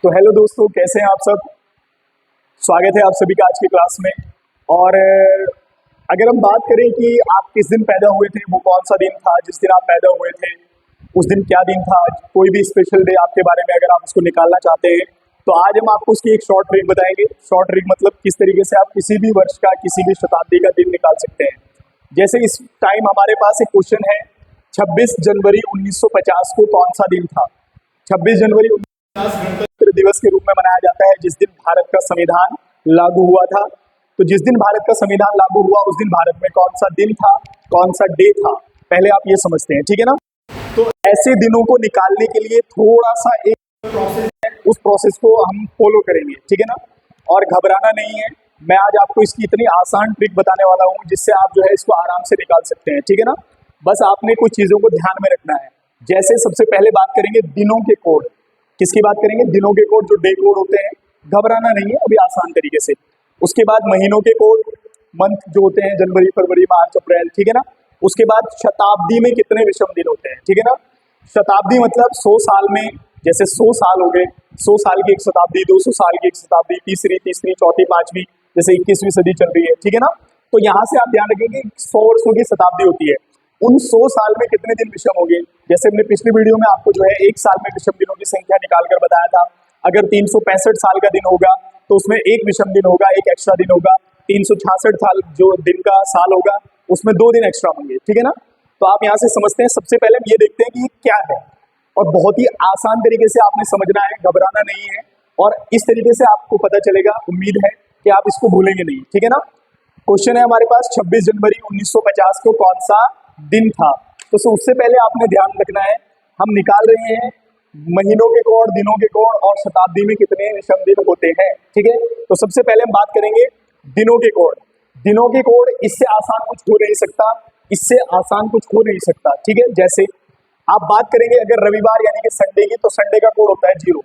तो हेलो दोस्तों, कैसे हैं आप सब। स्वागत है आप सभी का आज की क्लास में। और अगर हम बात करें कि आप किस दिन पैदा हुए थे, वो कौन सा दिन था जिस दिन आप पैदा हुए थे, उस दिन क्या दिन था, कोई भी स्पेशल डे आपके बारे में अगर आप उसको निकालना चाहते हैं तो आज हम आपको उसकी एक शॉर्ट ट्रिक बताएंगे। शॉर्ट ट्रिक मतलब किस तरीके से आप किसी भी वर्ष का, किसी भी शताब्दी का दिन निकाल सकते हैं। जैसे इस टाइम हमारे पास एक क्वेश्चन है, 26 जनवरी 1950 को कौन सा दिन था। 26 जनवरी 1950 गणतंत्र दिवस के रूप में मनाया जाता है, जिस दिन भारत का संविधान लागू हुआ था। तो जिस दिन भारत का संविधान लागू हुआ उस दिन भारत में कौन सा दिन था, कौन सा डे था, पहले आप ये समझते हैं, ठीक है ना। तो ऐसे दिनों को निकालने के लिए थोड़ा सा एक प्रोसेस है, उस प्रोसेस को हम फॉलो करेंगे, ठीक है ना। और घबराना नहीं है, मैं आज आपको इसकी इतनी आसान ट्रिक बताने वाला हूँ जिससे आप जो है इसको आराम से निकाल सकते हैं, ठीक है ना। बस आपने कुछ चीजों को ध्यान में रखना है। जैसे सबसे पहले बात करेंगे दिनों के कोड। किसकी बात करेंगे? दिनों के कोड, जो डे कोड होते हैं। घबराना नहीं है, अभी आसान तरीके से। उसके बाद महीनों के कोड, मंथ जो होते हैं, जनवरी, फरवरी, मार्च, अप्रैल, ठीक है ना। उसके बाद शताब्दी में कितने विषम दिन होते हैं, ठीक है ना। शताब्दी मतलब 100 साल में, जैसे 100 साल हो गए, 100 साल की एक शताब्दी, 200 साल की एक शताब्दी, तीसरी, चौथी, पांचवी, जैसे 21वीं सदी चल रही है, ठीक है ना। तो यहाँ से आप ध्यान रखेंगे 100 वर्षों की शताब्दी होती है, उन 100 साल में कितने दिन विषम होंगे। जैसे हमने पिछली वीडियो में आपको जो है एक साल में विषम दिनों की संख्या निकालकर बताया था। अगर 365 साल का दिन होगा तो उसमें एक विषम दिन होगा, एक एक्स्ट्रा दिन होगा। 366 साल जो दिन का साल होगा उसमें 2 दिन एक्स्ट्रा होंगे, ठीक है ना। तो आप यहाँ से समझते हैं। सबसे पहले हम ये देखते हैं कि ये क्या है, और बहुत ही आसान तरीके से आपने समझना है, घबराना नहीं है। और इस तरीके से आपको पता चलेगा, उम्मीद है कि आप इसको भूलेंगे नहीं, ठीक है ना। क्वेश्चन है हमारे पास, 26 जनवरी 1950 को कौन सा दिन था। तो उससे पहले आपने ध्यान रखना है, हम निकाल रहे हैं महीनों के कोड, दिनों के कोड और शताब्दी में कितने विषम दिन होते हैं, ठीक है। तो सबसे पहले हम बात करेंगे दिनों के कोड। दिनों के कोड, इससे आसान कुछ हो नहीं सकता, इससे आसान कुछ हो नहीं सकता, ठीक है। जैसे आप बात करेंगे अगर रविवार यानी कि संडे की, तो संडे का कोड होता है 0।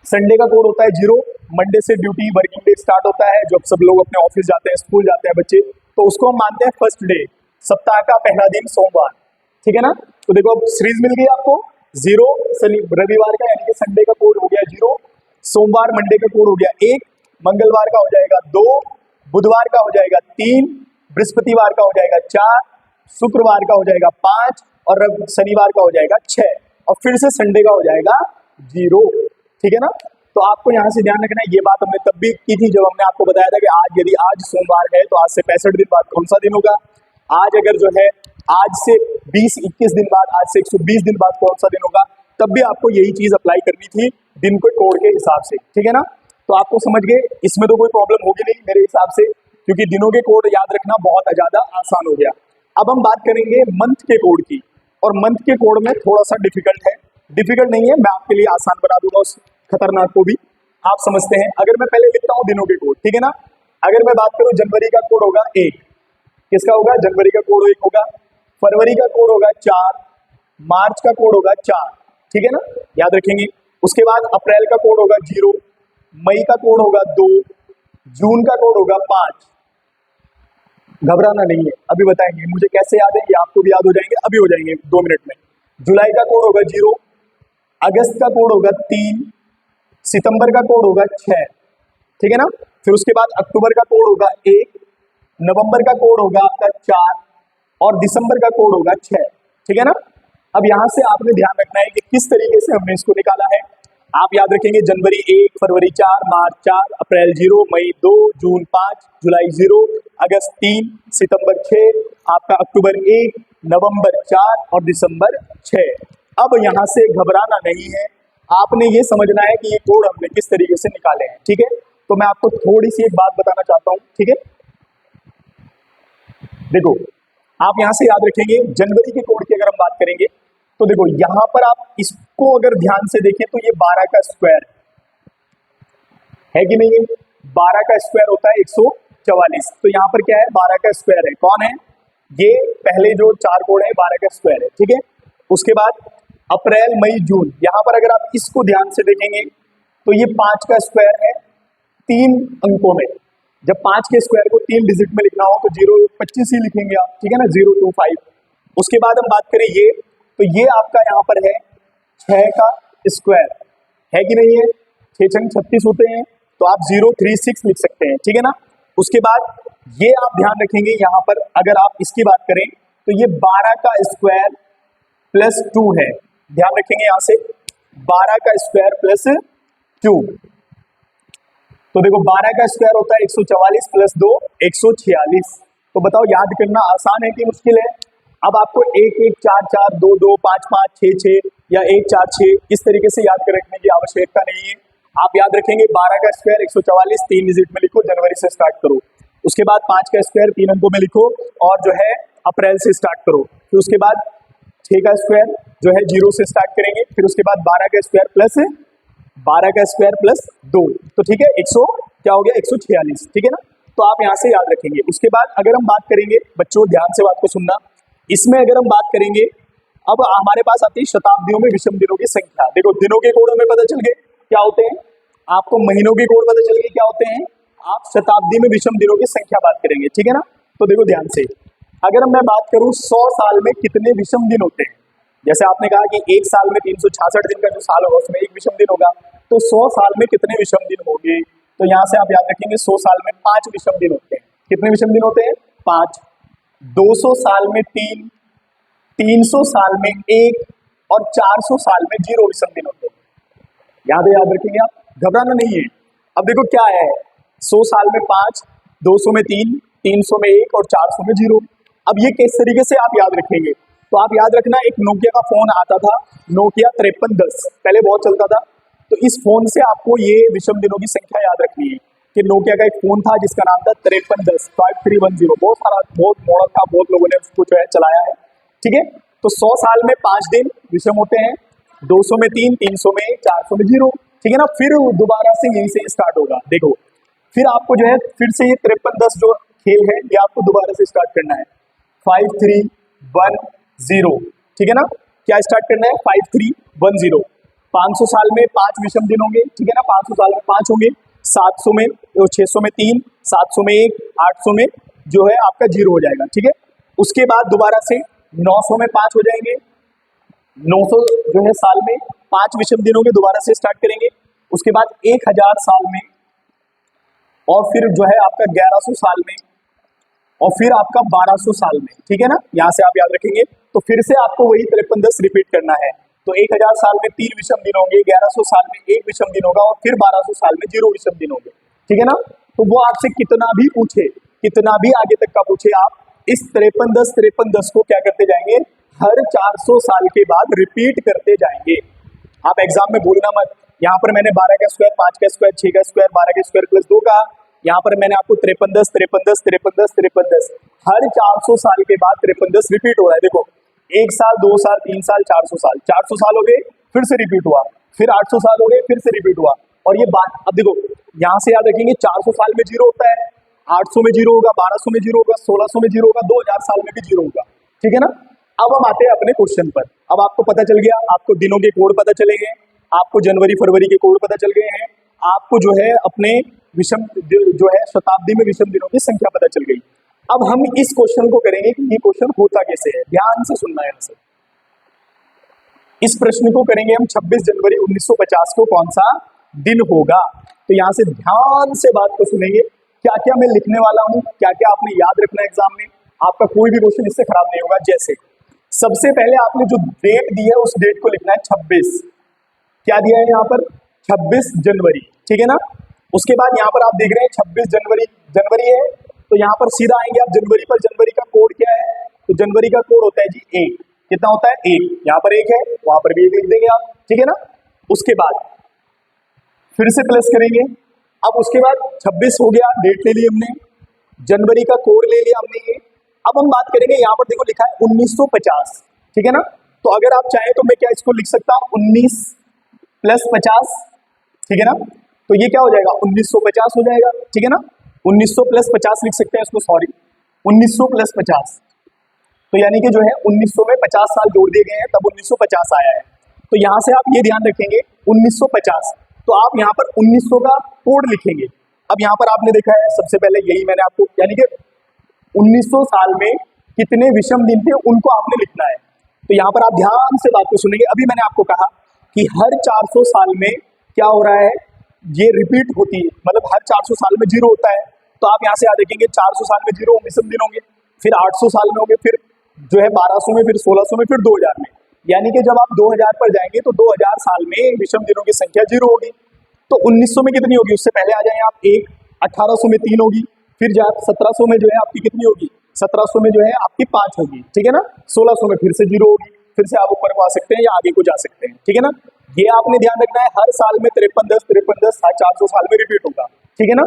संडे का कोड होता है 0। मंडे से ड्यूटी, वर्किंग डे स्टार्ट होता है, जब सब लोग अपने ऑफिस जाते हैं, स्कूल जाते हैं बच्चे, तो उसको हम मानते हैं फर्स्ट डे, सप्ताह का पहला दिन सोमवार, ठीक है ना। तो देखो अब सीरीज मिल गई आपको। 0 रविवार का यानी कि संडे का कोड हो गया 0, सोमवार मंडे का कोड हो गया 1, मंगलवार का हो जाएगा 2, बुधवार का हो जाएगा 3, बृहस्पतिवार का हो जाएगा 4, शुक्रवार का हो जाएगा 5 और शनिवार का हो जाएगा 6, और फिर से संडे का हो जाएगा 0, ठीक है ना। तो आपको यहाँ से ध्यान रखना है, ये बात हमने तब भी की थी जब हमने आपको बताया था कि आज यदि आज सोमवार है तो आज से 65 दिन बाद कौन सा दिन होगा। आज अगर जो है आज से 20-21 दिन बाद, आज से 120 दिन बाद कौन सा दिन होगा, तब भी आपको यही चीज अप्लाई करनी थी दिन को कोड के हिसाब से, ठीक है ना। तो आपको समझ गए, इसमें तो कोई प्रॉब्लम होगी नहीं मेरे हिसाब से, क्योंकि दिनों के कोड याद रखना बहुत ज्यादा आसान हो गया। अब हम बात करेंगे मंथ के कोड की, और मंथ के कोड में थोड़ा सा डिफिकल्ट है। डिफिकल्ट नहीं है, मैं आपके लिए आसान बना दूंगा उस खतरनाक को भी, आप समझते हैं। अगर मैं पहले लिखता हूँ दिनों के कोड, ठीक है ना। अगर मैं बात करूं, जनवरी का कोड होगा 1, किसका होगा? जनवरी का कोड 1 होगा। फरवरी का कोड होगा 4, मार्च का कोड होगा 4, ठीक है ना, याद रखेंगे। उसके बाद अप्रैल का कोड होगा 0, मई का कोड होगा 2, जून का कोड होगा 5। घबराना नहीं है, अभी बताएंगे। मुझे कैसे याद है, ये आपको भी याद हो जाएंगे, अभी हो जाएंगे 2 मिनट में। जुलाई का कोड होगा 0, अगस्त का कोड होगा 3, सितंबर का कोड होगा 6, ठीक है ना। फिर उसके बाद अक्टूबर का कोड होगा 1, नवंबर का कोड होगा आपका 4 और दिसंबर का कोड होगा 6, ठीक है ना। अब यहां से आपने ध्यान रखना है कि किस तरीके से हमने इसको निकाला है। आप याद रखेंगे जनवरी 1, फरवरी 4, मार्च 4, अप्रैल 0, मई 2, जून 5, जुलाई 0, अगस्त 3, सितंबर 6, आपका अक्टूबर 1, नवंबर 4 और दिसंबर 6। अब यहां से घबराना नहीं है, आपने ये समझना है कि ये कोड हमने किस तरीके से निकाले हैं, ठीक है। तो मैं आपको थोड़ी सी एक बात बताना चाहता हूं, ठीक है। देखो आप यहां से याद रखेंगे जनवरी के कोड की अगर हम बात करेंगे तो देखो यहां पर आप इसको अगर ध्यान से देखें तो ये 12 का स्क्वायर है कि नहीं है। 12 का स्क्वायर होता है 144, तो यहां पर क्या है? 12 का स्क्वायर है। कौन है ये? पहले जो 4 कोड है 12 का स्क्वायर है, ठीक है। उसके बाद अप्रैल, मई, जून, यहां पर अगर आप इसको ध्यान से देखेंगे तो ये 5 का स्क्वायर है 3 अंकों में। जब 5 के स्क्वायर को 3 डिजिट में लिखना हो तो 0-25 ही लिखेंगे आप, ठीक है ना, 025। उसके बाद हम बात करें ये, तो ये आपका यहाँ पर है 6 का स्क्वायर, है कि नहीं है? 6 छंग 36 होते हैं, तो आप 036 लिख सकते हैं, ठीक है ना। उसके बाद ये आप ध्यान रखेंगे यहाँ पर, अगर आप इसकी बात करें तो ये 12 का स्क्वायर प्लस 2 है। ध्यान रखेंगे यहां से 12 का स्क्वायर प्लस 2, तो देखो 12 का स्क्वायर होता है 144 प्लस 2 146। तो बताओ याद करना आसान है कि मुश्किल है? अब आपको 1 1 4 4 2 2 5 5 6 6 या 1 4 6 इस तरीके से याद कर रखने की आवश्यकता नहीं है। आप याद रखेंगे 12 का स्क्वायर 144 3 डिजिट में लिखो, जनवरी से स्टार्ट करो। उसके बाद 5 का स्क्वायर 3 अंकों में लिखो और जो है अप्रैल से स्टार्ट करो। फिर उसके बाद 6 का स्क्वायर जो है 0 से स्टार्ट करेंगे। फिर उसके बाद 12 का स्क्वायर प्लस 12 का स्क्वायर प्लस 2, तो ठीक है 100 क्या हो गया 146, ठीक है ना। तो आप यहाँ से याद रखेंगे। उसके बाद अगर हम बात करेंगे, बच्चों ध्यान से बात को सुनना, इसमें अगर हम बात करेंगे, अब हमारे पास आती है शताब्दियों में विषम दिनों की संख्या। देखो दिनों के कोड हमें पता चल गए क्या होते हैं, आपको महीनों के कोड पता चल गए क्या होते हैं, आप शताब्दी में विषम दिनों की संख्या बात करेंगे, ठीक है ना। तो देखो ध्यान से, अगर मैं बात करूं 100 साल में कितने विषम दिन होते हैं, जैसे आपने कहा कि एक साल में 366 दिन का जो साल होगा उसमें एक विषम दिन होगा, तो 100 साल में कितने विषम दिन होंगे? तो यहाँ से आप याद रखेंगे 100 साल में 5 विषम दिन होते हैं। कितने विषम दिन होते हैं? 5। 200 साल में 3, 300 साल में 1 और 400 साल में 0 विषम दिन होते हैं। याद रखेंगे आप, घबराना नहीं है। अब देखो क्या है, 100 साल में 5, 200 में 3, 300 में 1 और 400 में 0। अब ये किस तरीके से आप याद रखेंगे? तो आप याद रखना, एक नोकिया का फोन आता था, नोकिया 5310, पहले बहुत चलता था। तो इस फोन से आपको ये विषम दिनों की संख्या याद रखनी है कि नोकिया का एक फोन था जिसका नाम था 5310 5310। बहुत मॉडल था, बहुत लोगों ने उसको जो है चलाया है, ठीक है। तो 100 साल में 5 दिन विषम होते हैं, 200 में 3, 300 में 1, 400 में 0, ठीक है ना। फिर दोबारा से यहीं से स्टार्ट होगा। देखो फिर आपको जो है फिर से ये 5310 जो खेल है ये आपको दोबारा से स्टार्ट करना है, 5310, ठीक है ना। क्या स्टार्ट करना है? 5310। 500 साल में 5 विषम दिन होंगे, ठीक है ना, 500 साल में 5 होंगे, 700 में 600 में 3, 700 में 1, 800 में जो है आपका 0 हो जाएगा, ठीक है। उसके बाद दोबारा से 900 में 5 हो जाएंगे, 900 जो है साल में 5 विषम दिनों के दोबारा से स्टार्ट करेंगे। उसके बाद 1000 साल में, और फिर जो है आपका 1100 साल में, और फिर आपका 1200 साल में, ठीक है ना। यहाँ से आप याद रखेंगे। तो फिर से आपको वही 5310 रिपीट करना है। तो 1000 साल में 3 विषम दिन होंगे, 1100 साल में 1 विषम दिन होगा और फिर 1200 साल में 0 विषम दिन होंगे, ठीक है ना। तो वो आपसे कितना भी पूछे, कितना भी आगे तक का पूछे, आप इस 5310 को क्या करते जाएंगे, हर 400 साल के बाद रिपीट करते जाएंगे। आप एग्जाम में भूलना मत, यहाँ पर मैंने 12 का स्क्वायर, 5 का स्क्वायर, 6 का स्क्वायर, 12 का स्क्वायर प्लस 2 का, यहाँ पर मैंने आपको 5310 हर 400 साल के बाद 5310 रिपीट हो रहा है। देखो 1 साल, 2 साल, 3 साल, 400 साल हो गए, फिर से रिपीट हुआ, फिर 800 साल हो गए, फिर से रिपीट हुआ। और ये बात अब देखो यहाँ से याद रखेंगे, 400 साल में 0 होता है, 800 में 0 होगा, 1200 में 0 होगा, 1600 में 0 होगा, 2000 साल में भी 0 होगा, ठीक है ना। अब हम आते हैं अपने क्वेश्चन पर। अब आपको पता चल गया, आपको दिनों के कोड पता चले गए, आपको जनवरी फरवरी के कोड पता चल गए हैं, आपको जो है अपने विषम जो है शताब्दी में विषम दिनों की संख्या पता चल गई। अब हम इस क्वेश्चन को करेंगे कि ये क्वेश्चन होता कैसे है, ध्यान से सुनना है। यहाँ से इस प्रश्न को करेंगे हम 26 जनवरी 1950 को कौन सा दिन होगा। तो यहाँ से ध्यान से बात को सुनेंगे, क्या क्या मैं लिखने वाला हूँ, क्या क्या आपने याद रखना है एग्जाम में, आपका कोई भी क्वेश्चन इससे खराब नहीं होगा। जैसे सबसे पहले आपने जो डेट दी है उस डेट को लिखना है 26, क्या दिया है यहाँ पर 26 जनवरी, ठीक है ना। उसके बाद यहाँ पर आप देख रहे हैं 26 जनवरी है, तो यहाँ पर सीधा आएंगे आप जनवरी पर। जनवरी का कोड क्या है? तो जनवरी का कोड होता है जी 1। कितना होता है? 1। यहाँ पर 1 है, वहां पर भी 1 लिख देंगे आप, ठीक है ना। उसके बाद फिर से प्लस करेंगे। अब उसके बाद 26 हो गया, डेट ले ली हमने, जनवरी का कोड ले लिया हमने ये। अब हम बात करेंगे, यहाँ पर देखो लिखा है 1950, ठीक है ना। तो अगर आप चाहें तो मैं क्या इसको लिख सकता हूँ 19 + 50, ठीक है ना। तो ये क्या हो जाएगा 1950 हो जाएगा, ठीक है ना। 1900 + 50 लिख सकते हैं इसको, सॉरी 1900 + 50, तो यानी कि जो है 1900 में 50 साल जोड़ दिए गए हैं, तब 1950 आया है। तो यहाँ से आप ये ध्यान रखेंगे 1950, तो आप यहाँ पर 1900 का कोड लिखेंगे। अब यहाँ पर आपने देखा है सबसे पहले यही मैंने आपको, यानी कि 1900 साल में कितने विषम दिन थे उनको आपने लिखना है। तो यहाँ पर आप ध्यान से बात को सुनेंगे। अभी मैंने आपको कहा कि हर 400 साल में क्या हो रहा है, ये रिपीट होती है, मतलब हर 400 साल में जीरो होता है। तो आप यहाँ से याद रखेंगे 400 साल में जीरो विषम दिन होंगे, फिर 800 साल में होंगे, फिर जो है 1200 में, फिर 1600 में, फिर 2000 में। यानी कि जब आप 2000 पर जाएंगे तो 2000 साल में विषम दिनों की संख्या जीरो होगी। तो 1900 में कितनी होगी, उससे पहले आ जाए आप एक, 1800 में 3 होगी, फिर जब 1700 में जो है आपकी कितनी होगी, 1700 में जो है आपकी 5 होगी, ठीक है ना। 1600 में फिर से जीरो होगी, फिर से आप ऊपर को आ सकते हैं या आगे को जा सकते हैं, ठीक है ना। ये आपने ध्यान रखना है, हर साल में 5310 हर 400 साल में रिपीट होगा, ठीक है ना।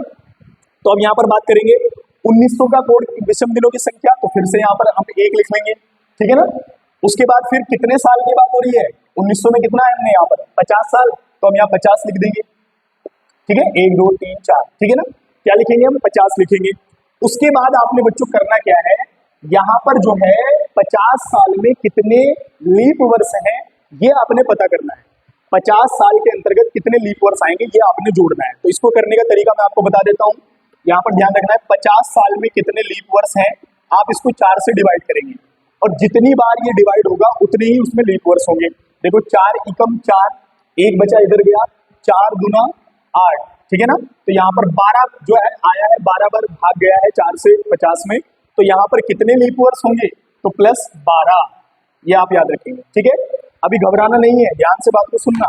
तो अब यहाँ पर बात करेंगे 1900 का कोड विषम दिनों की संख्या, तो फिर से यहाँ पर हम 1 लिख लेंगे, ठीक है ना। उसके बाद फिर कितने साल की बात हो रही है, 1900 में कितना है हमने यहाँ पर 50 साल, तो हम यहाँ 50 लिख देंगे, ठीक है। 1 2 3 4, ठीक है ना। क्या लिखेंगे हम, 50 लिखेंगे। उसके बाद आपने बच्चों करना क्या है, यहाँ पर जो है 50 साल में कितने लीप वर्ष हैं ये आपने पता करना है। 50 साल के अंतर्गत कितने लीप वर्ष आएंगे ये आपने जोड़ना है। तो इसको करने का तरीका मैं आपको बता देता हूँ। यहाँ पर ध्यान रखना है, 50 साल में कितने लीप वर्ष हैं, आप इसको 4 से डिवाइड करेंगे और जितनी बार ये डिवाइड होगा उतने ही उसमें लीप वर्ष होंगे। देखो 4 एकम 4, एक बचा इधर गया, 4 दूना 8, ठीक है ना। तो यहाँ पर 12 जो है आया है, 12 बार भाग गया है 4 से 50 में, तो यहाँ पर कितने लीप वर्ष होंगे, तो प्लस 12, ये आप याद रखेंगे, ठीक है। अभी घबराना नहीं है, ध्यान से बात को सुनना,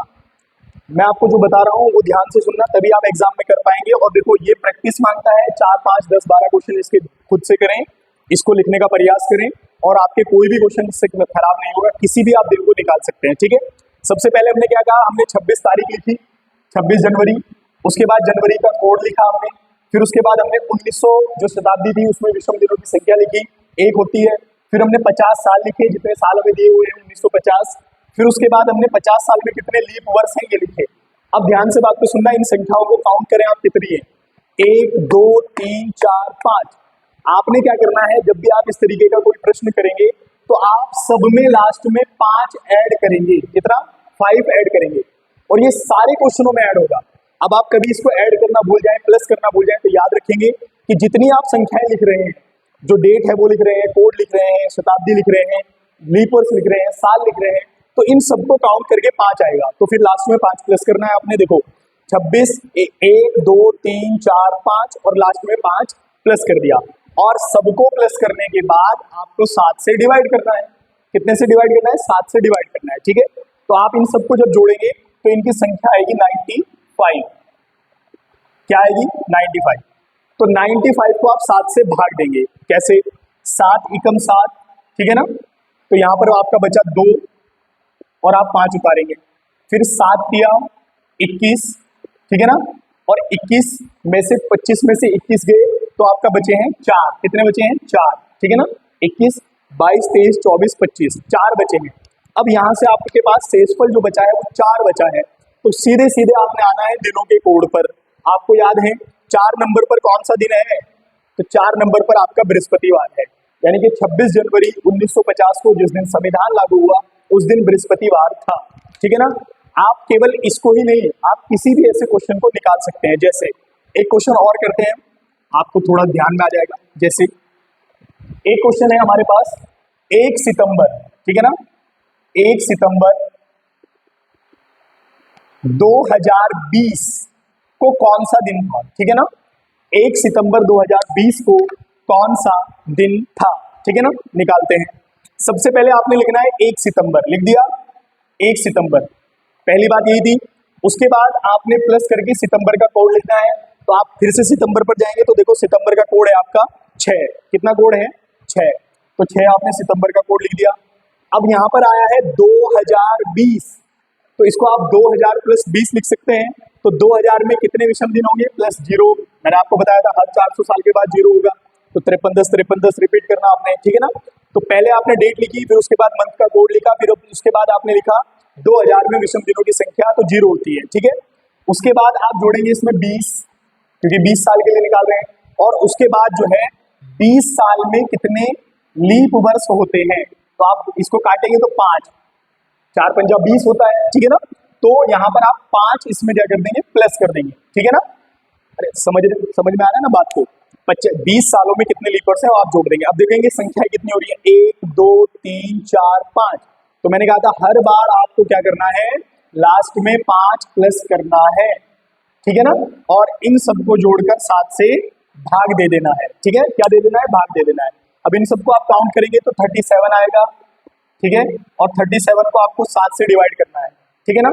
मैं आपको जो बता रहा हूँ वो ध्यान से सुनना, तभी आप एग्जाम में कर पाएंगे। और देखो ये प्रैक्टिस मांगता है, 4 5 10 12 क्वेश्चन इसके खुद से करें, इसको लिखने का प्रयास करें और आपके कोई भी क्वेश्चन इससे खराब नहीं होगा, किसी भी आप दिन को निकाल सकते हैं, ठीक है। सबसे पहले हमने क्या कहा, हमने 26 तारीख लिखी, 26 जनवरी, उसके बाद जनवरी का कोड लिखा हमने, फिर उसके बाद हमने 1900 जो शताब्दी थी उसमें विषम दिनों की संख्या लिखी, 1 होती है, फिर हमने 50 साल लिखे, जितने साल हमें दिए हुए हैं 1950, फिर उसके बाद हमने 50 साल में कितने लीप वर्ष हैं ये लिखे। अब ध्यान से बात को सुनना, इन संख्याओं को काउंट करें आप कितनी है, 1 2 3 4 5। आपने क्या करना है, जब भी आप इस तरीके का कोई प्रश्न करेंगे तो आप सब में लास्ट में 5 ऐड करेंगे, कितना 5 ऐड करेंगे, और ये सारे क्वेश्चनों में ऐड होगा। अब आप कभी इसको ऐड करना भूल जाएं, प्लस करना भूल जाएं, तो याद रखेंगे कि जितनी आप संख्याएं लिख रहे हैं, जो डेट है वो लिख रहे हैं, कोड लिख रहे हैं, शताब्दी लिख रहे हैं, लीप वर्ष लिख रहे हैं, साल लिख रहे हैं, तो इन सबको काउंट करके 5 आएगा, तो फिर लास्ट में 5 प्लस करना है आपने। देखो 26 1 2 3 4 5 और लास्ट में 5 प्लस कर दिया, और सबको प्लस करने के बाद आपको 7 से डिवाइड करना है। कितने से डिवाइड करना है, 7 से डिवाइड करना है, ठीक है। तो आप इन सबको जब जोड़ेंगे तो इनकी संख्या आएगी 95, क्या आएगी 95। तो 95 को आप 7 से भाग देंगे, कैसे, 7 एकम 7, ठीक है ना। तो यहाँ पर आपका बचा 2 और आप 5 उतारेंगे, फिर 7 दिया 21, ठीक है ना, और 21 में से 25 में से 21 गए तो आपका बचे हैं 4, कितने बचे हैं 4, ठीक है ना। 21 22 23 24 25, 4 बचे हैं। अब यहाँ से आपके पास शेषफल जो बचा है वो 4 बचा है, तो सीधे सीधे आपने आना है दिनों के कोड पर। आपको याद है 4 नंबर पर कौन सा दिन है, तो 4 नंबर पर आपका बृहस्पतिवार है, यानी कि 26 जनवरी 1950 को जिस दिन संविधान लागू हुआ उस दिन बृहस्पतिवार था, ठीक है ना। आप केवल इसको ही नहीं, आप किसी भी ऐसे क्वेश्चन को निकाल सकते हैं। जैसे एक क्वेश्चन और करते हैं, आपको थोड़ा ध्यान में आ जाएगा। जैसे एक क्वेश्चन है हमारे पास, 1 सितंबर, ठीक है ना, 1 सितंबर 2020 को कौन सा दिन था, ठीक है ना। 1 सितंबर 2020 को कौन सा दिन था, ठीक है ना, निकालते हैं। सबसे पहले आपने लिखना है 1 सितंबर, लिख दिया 1 सितंबर, पहली बात यही थी। उसके बाद आपने प्लस करके सितंबर का कोड लिखना है, तो आप फिर से सितंबर पर जाएंगे तो देखो सितंबर का कोड है आपका 6, कितना कोड है 6, तो 6 आपने सितंबर का कोड लिख दिया। अब यहाँ पर आया है 2020, तो इसको आप 2000 प्लस 20 लिख सकते हैं। तो 2000 में कितने विषम दिन होंगे, प्लस 0, मैंने आपको बताया था हर 400 साल के बाद 0 होगा, तो 5310 रिपीट करना आपने, ठीक है ना। तो पहले आपने डेट लिखी, फिर उसके बाद मंथ का कोड लिखा, फिर उसके बाद आपने लिखा 2000 में विषम दिनों की संख्या, तो 0 होती है, ठीक है। उसके बाद आप जोड़ेंगे इसमें 20, क्योंकि 20 साल के लिए निकाल रहे हैं, और उसके बाद जो है 20 साल में कितने लीप वर्ष होते हैं, तो आप इसको काटेंगे तो 5, 4 पंजा 20 होता है, ठीक है ना। तो यहाँ पर आप 5 इसमें क्या कर देंगे, प्लस कर देंगे, ठीक है ना। अरे समझ में आ रहा है ना बात को। 20 सालों में कितने लीप वर्ष है वो आप जोड़ देंगे। अब देखेंगे संख्या कितनी हो रही है, 1 2 3 4 5। तो मैंने कहा था हर बार आपको क्या करना है, लास्ट में 5 प्लस करना है, ठीक है ना। और इन सबको जोड़कर 7 से भाग दे देना है, ठीक है। क्या दे देना है? भाग दे देना है। अब इन सबको आप काउंट करेंगे तो 37 आएगा, ठीक है। और 37 को आपको 7 से डिवाइड करना है, ठीक है ना।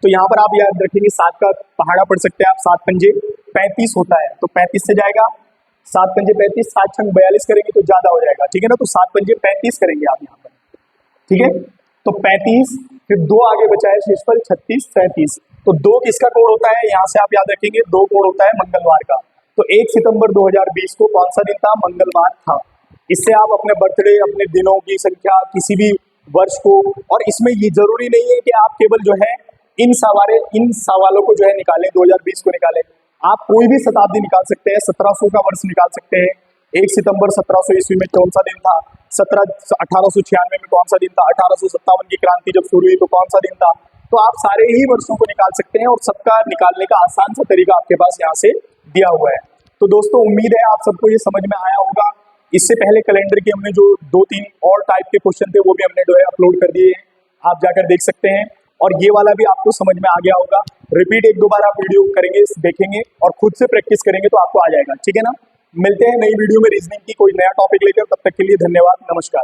तो यहाँ पर आप याद रखेंगे 7 का पहाड़ा पढ़ सकते हैं आप, 7 पंजे 35 होता है, तो 35 से जाएगा, 7 पंजे 35, 7 छंग 42 करेंगे तो ज्यादा हो जाएगा, ठीक है ना। तो 7 पंजे 35 करेंगे आप यहाँ पर, ठीक है। तो 35, फिर 2 आगे बचा है शेषफल 36, 37। तो 2 किसका कोड होता है? यहाँ से आप याद रखेंगे 2 कोड होता है मंगलवार का। तो 1 सितंबर 2020 को कौन सा दिन था? मंगलवार था। इससे आप अपने बर्थडे, अपने दिनों की संख्या, किसी भी वर्ष को, और इसमें ये जरूरी नहीं है कि आप केवल जो है इन सवालों को जो है निकालें, 2020 को निकालें। आप कोई भी शताब्दी निकाल सकते हैं, 1700 का वर्ष निकाल सकते हैं। 1 सितंबर 1700 ईस्वी में कौन सा दिन था? 1896 में कौन सा दिन था? 1857 की क्रांति जब शुरू हुई तो कौन सा दिन था? तो आप सारे ही वर्षों को निकाल सकते हैं और सबका निकालने का आसान सा तरीका आपके पास यहाँ से दिया हुआ है। तो दोस्तों उम्मीद है आप सबको ये समझ में आया होगा। इससे पहले कैलेंडर के हमने जो 2-3 और टाइप के क्वेश्चन थे वो भी हमने जो है अपलोड कर दिए हैं, आप जाकर देख सकते हैं। और ये वाला भी आपको समझ में आ गया होगा। रिपीट 1-2 बार आप वीडियो करेंगे, देखेंगे और खुद से प्रैक्टिस करेंगे तो आपको आ जाएगा, ठीक है ना। मिलते हैं नई वीडियो में रीजनिंग की कोई नया टॉपिक लेकर, तब तक के लिए धन्यवाद, नमस्कार।